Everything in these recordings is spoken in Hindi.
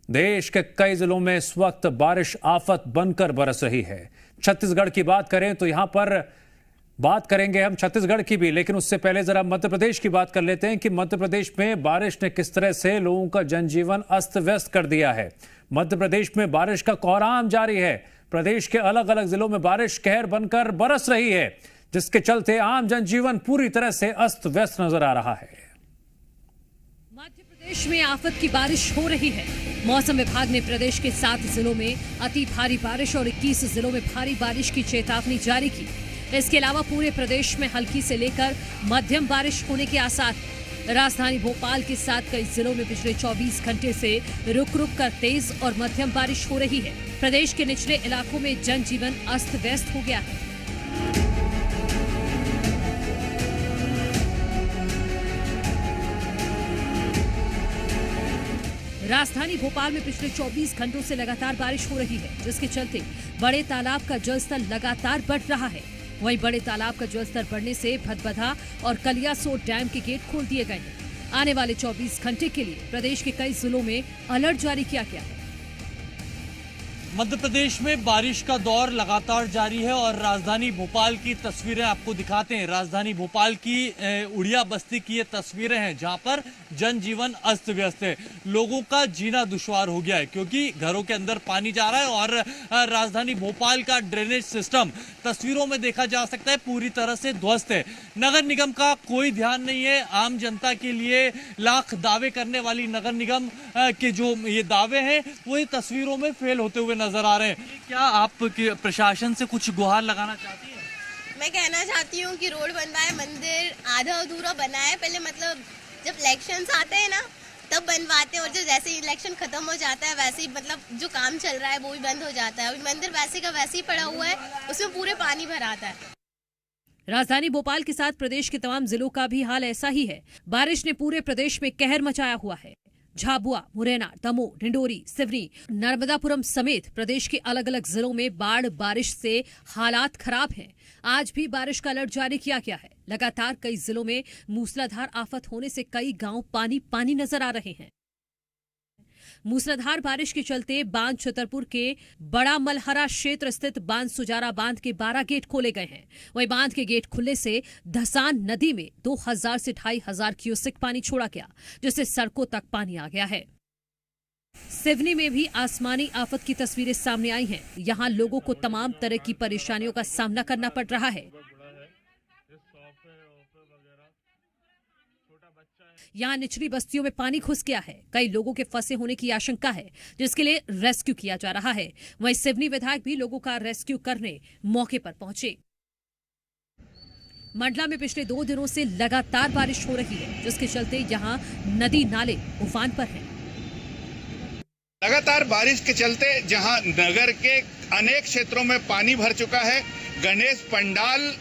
देश के कई जिलों में इस वक्त बारिश आफत बनकर बरस रही है। छत्तीसगढ़ की बात करें तो यहां पर बात करेंगे हम छत्तीसगढ़ की भी, लेकिन उससे पहले जरा मध्य प्रदेश की बात कर लेते हैं कि मध्य प्रदेश में बारिश ने किस तरह से लोगों का जनजीवन अस्त व्यस्त कर दिया है। मध्य प्रदेश में बारिश का कोहराम जारी है। प्रदेश के अलग अलग जिलों में बारिश कहर बनकर बरस रही है, जिसके चलते आम जनजीवन पूरी तरह से अस्त व्यस्त नजर आ रहा है। मध्य प्रदेश में आफत की बारिश हो रही है। मौसम विभाग ने प्रदेश के 7 जिलों में अति भारी बारिश और 21 जिलों में भारी बारिश की चेतावनी जारी की। इसके अलावा पूरे प्रदेश में हल्की से लेकर मध्यम बारिश होने के आसार हैं। राजधानी भोपाल के साथ कई जिलों में पिछले 24 घंटे से रुक रुक कर तेज और मध्यम बारिश हो रही है। प्रदेश के निचले इलाकों में जनजीवन अस्त व्यस्त हो गया है। राजधानी भोपाल में पिछले 24 घंटों से लगातार बारिश हो रही है, जिसके चलते बड़े तालाब का जलस्तर लगातार बढ़ रहा है। वहीं बड़े तालाब का जलस्तर बढ़ने से भदभदा और कलियासोत डैम के गेट खोल दिए गए हैं। आने वाले 24 घंटे के लिए प्रदेश के कई जिलों में अलर्ट जारी किया गया है। मध्य प्रदेश में बारिश का दौर लगातार जारी है और राजधानी भोपाल की तस्वीरें आपको दिखाते हैं। राजधानी भोपाल की उड़िया बस्ती की ये तस्वीरें हैं, जहां पर जनजीवन अस्त व्यस्त है। लोगों का जीना दुश्वार हो गया है क्योंकि घरों के अंदर पानी जा रहा है और राजधानी भोपाल का ड्रेनेज सिस्टम तस्वीरों में देखा जा सकता है पूरी तरह से ध्वस्त है। नगर निगम का कोई ध्यान नहीं है। आम जनता के लिए लाख दावे करने वाली नगर निगम के जो ये दावे हैं वो ये तस्वीरों में फेल होते हुए नजर आ रहे हैं। क्या आप प्रशासन से कुछ गुहार लगाना चाहती हैं? मैं कहना चाहती हूँ कि रोड बनवाए, मंदिर आधा अधूरा बना है। पहले मतलब जब इलेक्शंस आते हैं ना तब बनवाते हैं और जो जैसे इलेक्शन खत्म हो जाता है वैसे ही मतलब जो काम चल रहा है वो भी बंद हो जाता है। मंदिर वैसे का वैसे ही पड़ा हुआ है, उसमें पूरे पानी भरा आता है। राजधानी भोपाल के साथ प्रदेश के तमाम जिलों का भी हाल ऐसा ही है। बारिश ने पूरे प्रदेश में कहर मचाया हुआ है। झाबुआ, मुरैना, दमोह, डिंडोरी, सिवनी, नर्मदापुरम समेत प्रदेश के अलग अलग जिलों में बाढ़ बारिश से हालात खराब हैं। आज भी बारिश का अलर्ट जारी किया गया है। लगातार कई जिलों में मूसलाधार आफत होने से कई गांव पानी पानी नजर आ रहे हैं। मूसलाधार बारिश के चलते बांध छतरपुर के बड़ा मलहरा क्षेत्र स्थित बांध सुजारा बांध के 12 गेट खोले गए हैं। वहीं बांध के गेट खुलने से धसान नदी में 2000 से 2500 क्यूसेक पानी छोड़ा गया, जिससे सड़कों तक पानी आ गया है। सिवनी में भी आसमानी आफत की तस्वीरें सामने आई हैं। यहां लोगों को तमाम तरह की परेशानियों का सामना करना पड़ रहा है। यहाँ निचली बस्तियों में पानी घुस गया है। कई लोगों के फंसे होने की आशंका है, जिसके लिए रेस्क्यू किया जा रहा है। वहीं सिवनी विधायक भी लोगों का रेस्क्यू करने मौके पर पहुंचे। मंडला में पिछले 2 दिनों से लगातार बारिश हो रही है, जिसके चलते यहाँ नदी नाले उफान पर हैं। लगातार बारिश के चलते जहां नगर के अनेक क्षेत्रों में पानी भर चुका है, गणेश पंडाल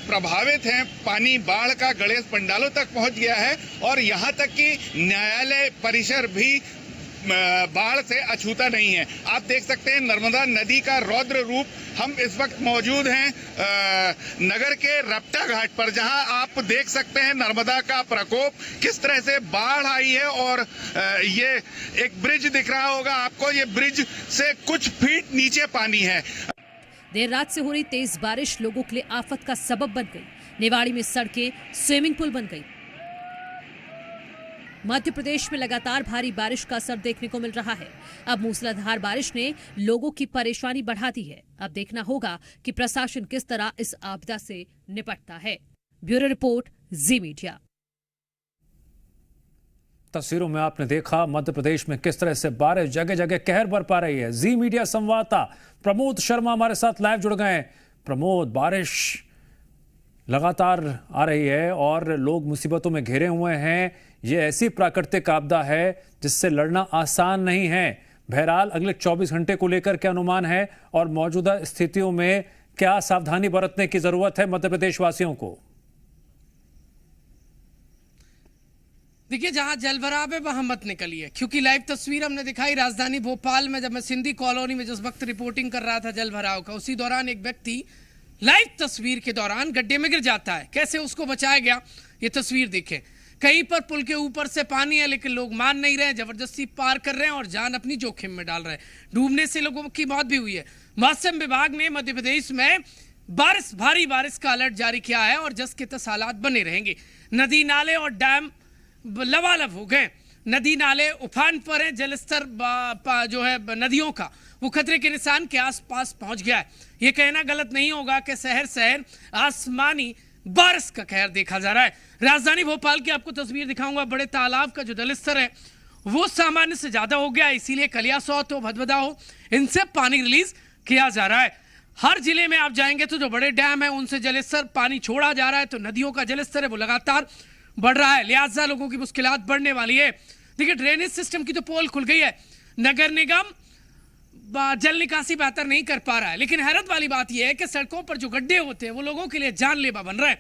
प्रभावित हैं। पानी बाढ़ का गणेश पंडालों तक पहुंच गया है और यहां तक कि न्यायालय परिसर भी बाढ़ से अछूता नहीं है। आप देख सकते हैं नर्मदा नदी का रौद्र रूप। हम इस वक्त मौजूद हैं नगर के रपटा घाट पर, जहां आप देख सकते हैं नर्मदा का प्रकोप किस तरह से बाढ़ आई है। और ये एक ब्रिज दिख रहा होगा आपको, ये ब्रिज से कुछ फीट नीचे पानी है। देर रात से हो रही तेज बारिश लोगों के लिए आफत का सबब बन गई। निवाड़ी में सड़कें स्विमिंग पूल बन गई। मध्य प्रदेश में लगातार भारी बारिश का असर देखने को मिल रहा है। अब मूसलाधार बारिश ने लोगों की परेशानी बढ़ा दी है। अब देखना होगा कि प्रशासन किस तरह इस आपदा से निपटता है। ब्यूरो रिपोर्ट, जी मीडिया। तस्वीरों में आपने देखा मध्य प्रदेश में किस तरह से बारिश जगह जगह कहर बरपा रही है। जी मीडिया संवाददाता प्रमोद शर्मा हमारे साथ लाइव जुड़ गए हैं। प्रमोद, बारिश लगातार आ रही है और लोग मुसीबतों में घिरे हुए हैं। ये ऐसी प्राकृतिक आपदा है जिससे लड़ना आसान नहीं है। बहरहाल अगले 24 घंटे को लेकर क्या अनुमान है और मौजूदा स्थितियों में क्या सावधानी बरतने की जरूरत है मध्य प्रदेश वासियों को? देखिए, जहां जलभराव है वहां मत निकलिए, क्योंकि लाइव तस्वीर हमने दिखाई राजधानी भोपाल में। जब मैं सिंधी कॉलोनी में जिस वक्त रिपोर्टिंग कर रहा था जलभराव का, उसी दौरान एक व्यक्ति लाइव तस्वीर के दौरान गड्ढे में गिर जाता है। कैसे उसको बचाया गया ये तस्वीर देखें। कहीं पर पुल के ऊपर से पानी है लेकिन लोग मान नहीं रहे, जबरदस्ती पार कर रहे हैं और जान अपनी जोखिम में डाल रहे हैं। डूबने से लोगों की मौत भी हुई है। मौसम विभाग ने मध्य प्रदेश में भारी बारिश का अलर्ट जारी किया है और जस के तस हालात बने रहेंगे। नदी नाले और डैम लबालब हो गए, नदी नाले उफान पर हैं, जलस्तर जो है नदियों का वो खतरे के निशान के आसपास पहुंच गया है। ये कहना गलत नहीं होगा कि शहर शहर आसमानी बारिश का कहर देखा जा रहा है। राजधानी भोपाल की आपको तस्वीर दिखाऊंगा। बड़े तालाब का जो जलस्तर है वो सामान्य से ज्यादा हो गया, इसीलिए कलियासौत हो, भदभदा हो, इनसे पानी रिलीज किया जा रहा है। हर जिले में आप जाएंगे तो जो बड़े डैम है उनसे जलस्तर पानी छोड़ा जा रहा है, तो नदियों का जलस्तर है वो लगातार बढ़ रहा है, लिहाजा लोगों की मुश्किलात बढ़ने वाली है। देखिए ड्रेनेज सिस्टम की तो पोल खुल गई है, नगर निगम जल निकासी बेहतर नहीं कर पा रहा है, लेकिन हैरत वाली बात यह है कि सड़कों पर जो गड्ढे होते हैं वो लोगों के लिए जानलेवा बन रहे हैं।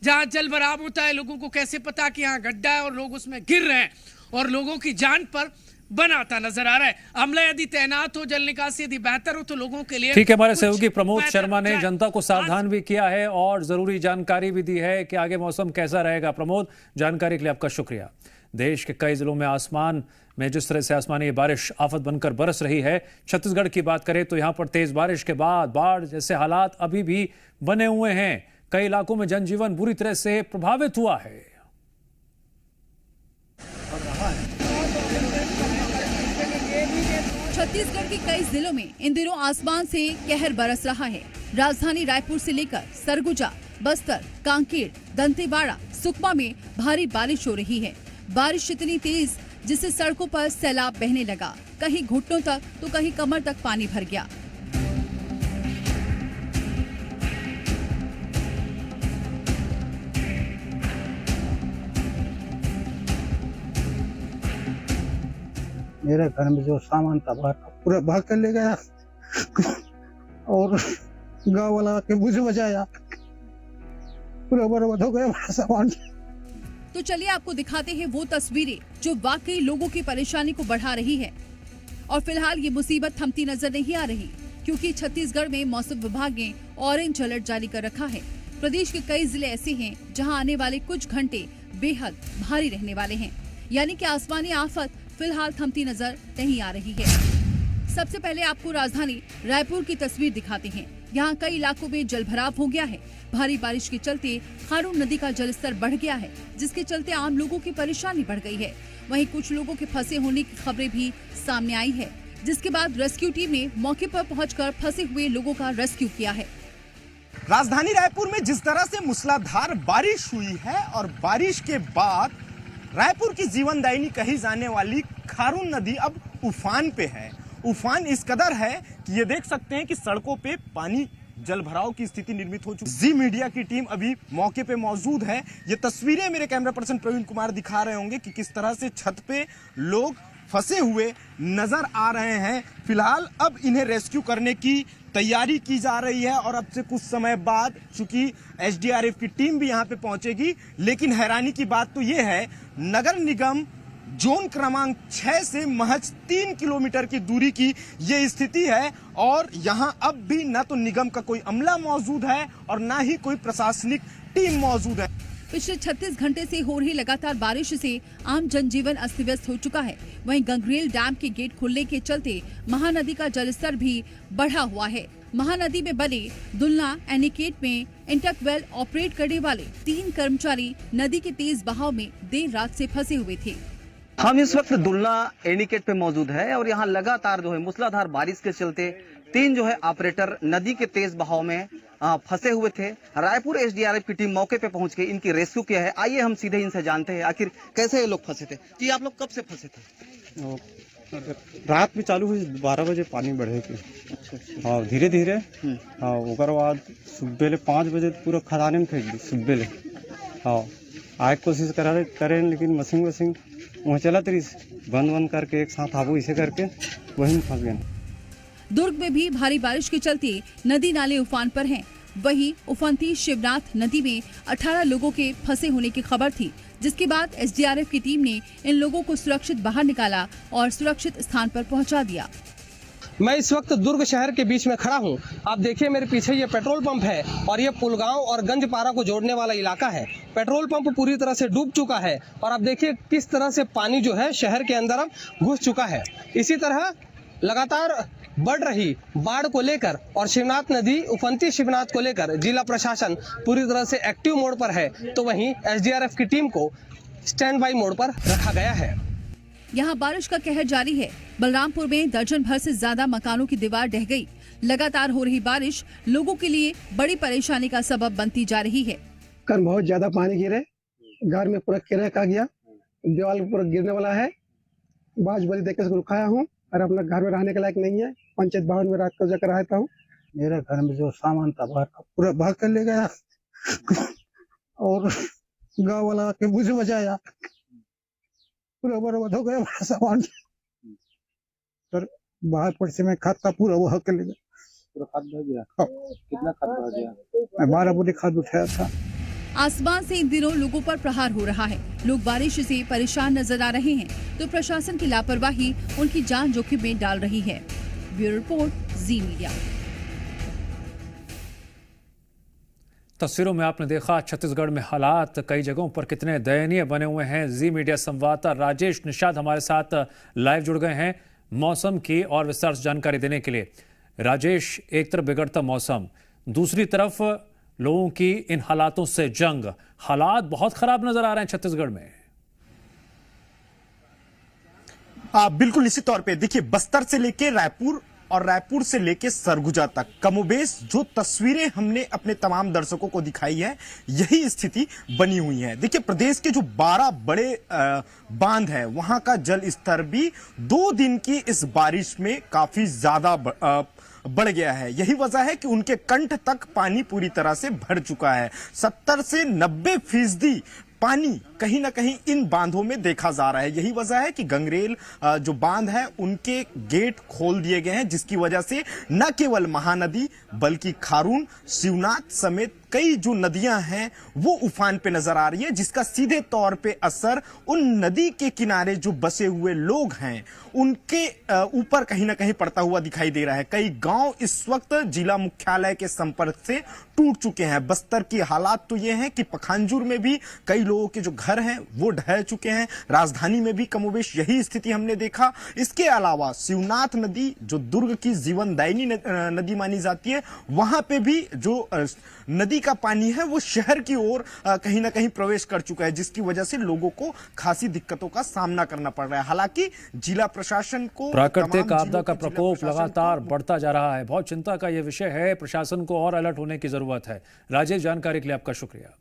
जहां जल भराव होता है लोगों को कैसे पता कि यहाँ गड्ढा है और लोग उसमें गिर रहे हैं और लोगों की जान पर बनाता नजर आ रहा है। अमला यदि तैनात हो, जल निकासी यदि बेहतर हो तो लोगों के लिए ठीक है। हमारे सहयोगी प्रमोद शर्मा ने जनता को सावधान भी किया है और जरूरी जानकारी भी दी है कि आगे मौसम कैसा रहेगा। प्रमोद, जानकारी के लिए आपका शुक्रिया। देश के कई जिलों में आसमान में जिस तरह से आसमानी बारिश आफत बनकर बरस रही है, छत्तीसगढ़ की बात करें तो यहां पर तेज बारिश के बाद बाढ़ जैसे हालात अभी भी बने हुए हैं। कई इलाकों में जनजीवन बुरी तरह से प्रभावित हुआ है। छत्तीसगढ़ के कई जिलों में इन दिनों आसमान से कहर बरस रहा है। राजधानी रायपुर से लेकर सरगुजा, बस्तर, कांकेर, दंतेवाड़ा, सुकमा में भारी बारिश हो रही है। बारिश इतनी तेज जिससे सड़कों पर सैलाब बहने लगा, कहीं घुटनों तक तो कहीं कमर तक पानी भर गया। मेरे घर में जो सामान था पूरा भाग कर ले गया और गांव वाला के मुझे बचाया, पूरा बर्बाद हो गया मेरा सामान। तो चलिए आपको दिखाते हैं वो तस्वीरें जो वाकई लोगों की परेशानी को बढ़ा रही है। और फिलहाल ये मुसीबत थमती नजर नहीं आ रही, क्योंकि छत्तीसगढ़ में मौसम विभाग ने ऑरेंज अलर्ट जारी कर रखा है। प्रदेश के कई जिले ऐसे हैं जहां आने वाले कुछ घंटे बेहद भारी रहने वाले हैं, यानी कि आसमानी आफत फिलहाल थमती नजर नहीं आ रही है। सबसे पहले आपको राजधानी रायपुर की तस्वीर दिखाते हैं। यहाँ कई इलाकों में जलभराव हो गया है। भारी बारिश के चलते खारून नदी का जलस्तर बढ़ गया है, जिसके चलते आम लोगों की परेशानी बढ़ गई है। वहीं कुछ लोगों के फंसे होने की खबरें भी सामने आई है, जिसके बाद रेस्क्यू टीम ने मौके पर पहुंचकर फंसे हुए लोगों का रेस्क्यू किया है। राजधानी रायपुर में जिस तरह से मूसलाधार बारिश हुई है और बारिश के बाद रायपुर की जीवनदायिनी कही जाने वाली खारून नदी अब उफान पे है। उफान इस कदर है कि ये देख सकते हैं कि सड़कों पे पानी जल भराव की स्थिति निर्मित हो चुकी है। जी मीडिया की टीम अभी मौके पे मौजूद है। ये तस्वीरें मेरे कैमरा पर्सन प्रवीण कुमार दिखा रहे होंगे कि किस तरह से छत पे लोग फंसे हुए नजर आ रहे हैं। फिलहाल अब इन्हें रेस्क्यू करने की तैयारी की जा रही है और अब से कुछ समय बाद चूंकि एसडीआरएफ की टीम भी यहां पे पहुंचेगी, लेकिन हैरानी की बात तो ये है नगर निगम जोन क्रमांक 6 से महज 3 किलोमीटर की दूरी की ये स्थिति है और यहां अब भी न तो निगम का कोई अमला मौजूद है और ना ही कोई प्रशासनिक टीम मौजूद है। पिछले 36 घंटे से हो रही लगातार बारिश से आम जनजीवन अस्त व्यस्त हो चुका है। वहीं गंगरेल डैम के गेट खुलने के चलते महानदी का जलस्तर भी बढ़ा हुआ है। महानदी में बने दुलना एनिकेट में इंटरवेल ऑपरेट करने वाले 3 कर्मचारी नदी के तेज बहाव में देर रात से फंसे हुए थे। हम इस वक्त दुलना एनिकेट पे मौजूद है और यहाँ लगातार जो है मूसलाधार बारिश के चलते 3 जो है ऑपरेटर नदी के तेज बहाव में फंसे हुए थे। रायपुर एसडीआरएफ की टीम मौके पे पहुंच के इनकी रेस्क्यू किया है। आइए हम सीधे इनसे जानते हैं आखिर कैसे ये लोग फंसे थे। जी आप लोग कब से फंसे थे? रात में चालू हुई 12 बजे पानी बढ़े के। हाँ धीरे धीरे हाँ ओकर बाद सुबह 5 बजे पूरा खदाने में फेंक दी सुबह। हाँ आए कोशिश करें लेकिन मशीन वहाँ चला तरी बंद करके एक साथ आबू इसे करके वहीं फंस गए। दुर्ग में भी भारी बारिश के चलते नदी नाले उफान पर हैं। वहीं उफानती शिवनाथ नदी में 18 लोगों के फंसे होने की खबर थी, जिसके बाद एसडीआरएफ की टीम ने इन लोगों को सुरक्षित बाहर निकाला और सुरक्षित स्थान पर पहुंचा दिया। मैं इस वक्त दुर्ग शहर के बीच में खड़ा हूं। आप देखिए मेरे पीछे ये पेट्रोल पंप है और ये पुलगांव और गंजपारा को जोड़ने वाला इलाका है। पेट्रोल पंप पूरी तरह से डूब चुका है और आप देखिए किस तरह से पानी जो है शहर के अंदर अब घुस चुका है। इसी तरह लगातार बढ़ रही बाढ़ को लेकर और शिवनाथ नदी उफनती शिवनाथ को लेकर जिला प्रशासन पूरी तरह से एक्टिव मोड पर है, तो वहीं एसडीआरएफ की टीम को स्टैंड बाई मोड पर रखा गया है। यहाँ बारिश का कहर जारी है। बलरामपुर में दर्जन भर से ज्यादा मकानों की दीवार ढह गई। लगातार हो रही बारिश लोगों के लिए बड़ी परेशानी का सबब बनती जा रही है। कल बहुत ज्यादा पानी गिरे, घर में पूरा किराया का गया, दीवार पूरा गिरने वाला है। बाज बड़ी देख के रुकाया हूँ और अपना घर में रहने के लायक नहीं है। पंचायत भवन में रात को जाकर रहता हूँ। मेरे घर में जो सामान था बाहर का पूरा भाग कर ले गया और गाँव वाला के मुझे बचाया, पूरा बर्बाद हो गया बड़ा सामान। सर बाहर पड़ोसी में खाद का पूरा वो हक ले गया। पूरा खाद बह गया। कितना खाद बह गया? मैं 12 बोरी खाद उठाया था। आसमान से इन दिनों लोगों पर प्रहार हो रहा है। लोग बारिश से परेशान नजर आ रहे हैं, तो प्रशासन की लापरवाही उनकी जान जोखिम में डाल रही है। ब्यूरो रिपोर्ट, जी मीडिया। तस्वीरों में आपने देखा छत्तीसगढ़ में हालात कई जगहों पर कितने दयनीय बने हुए हैं। जी मीडिया संवाददाता राजेश निषाद हमारे साथ लाइव जुड़ गए हैं मौसम की और विस्तार से जानकारी देने के लिए। राजेश, एक तरफ बिगड़ता मौसम, दूसरी तरफ लोगों की इन हालातों से जंग, हालात बहुत खराब नजर आ रहे हैं छत्तीसगढ़ में। बिल्कुल निश्चित तौर पे देखिए, बस्तर से लेके रायपुर और रायपुर से लेके सरगुजा तक कमोबेश जो तस्वीरें हमने अपने तमाम दर्शकों को दिखाई है, यही स्थिति बनी हुई है। देखिए, प्रदेश के जो 12 बड़े बांध है, वहां का जल स्तर भी 2 दिन की इस बारिश में काफी ज्यादा बढ़ गया है। यही वजह है कि उनके कंठ तक पानी पूरी तरह से भर चुका है। 70 से 90% पानी कहीं ना कहीं इन बांधों में देखा जा रहा है। यही वजह है कि गंगरेल जो बांध है उनके गेट खोल दिए गए हैं, जिसकी वजह से न केवल महानदी बल्कि खारून, शिवनाथ समेत कई जो नदियां हैं वो उफान पे नजर आ रही है, जिसका सीधे तौर पे असर उन नदी के किनारे जो बसे हुए लोग हैं उनके ऊपर कहीं ना कहीं पड़ता हुआ दिखाई दे रहा है। कई गांव इस वक्त जिला मुख्यालय के संपर्क से टूट चुके हैं। बस्तर की हालात तो ये है कि पखांजूर में भी कई लोगों के जो घर हैं वो ढह चुके हैं। राजधानी में भी कमोबेश यही स्थिति हमने देखा। इसके अलावा शिवनाथ नदी जो दुर्ग की जीवनदायिनी नदी मानी जाती है, वहां पे भी जो नदी का पानी है वो शहर की ओर कहीं ना कहीं प्रवेश कर चुका है, जिसकी वजह से लोगों को खासी दिक्कतों का सामना करना पड़ रहा है। हालांकि जिला प्रशासन को प्राकृतिक आपदा का प्रकोप लगातार बढ़ता जा रहा है। बहुत चिंता का यह विषय है। प्रशासन को और अलर्ट होने की जरूरत है। राजेश, जानकारी के लिए आपका शुक्रिया।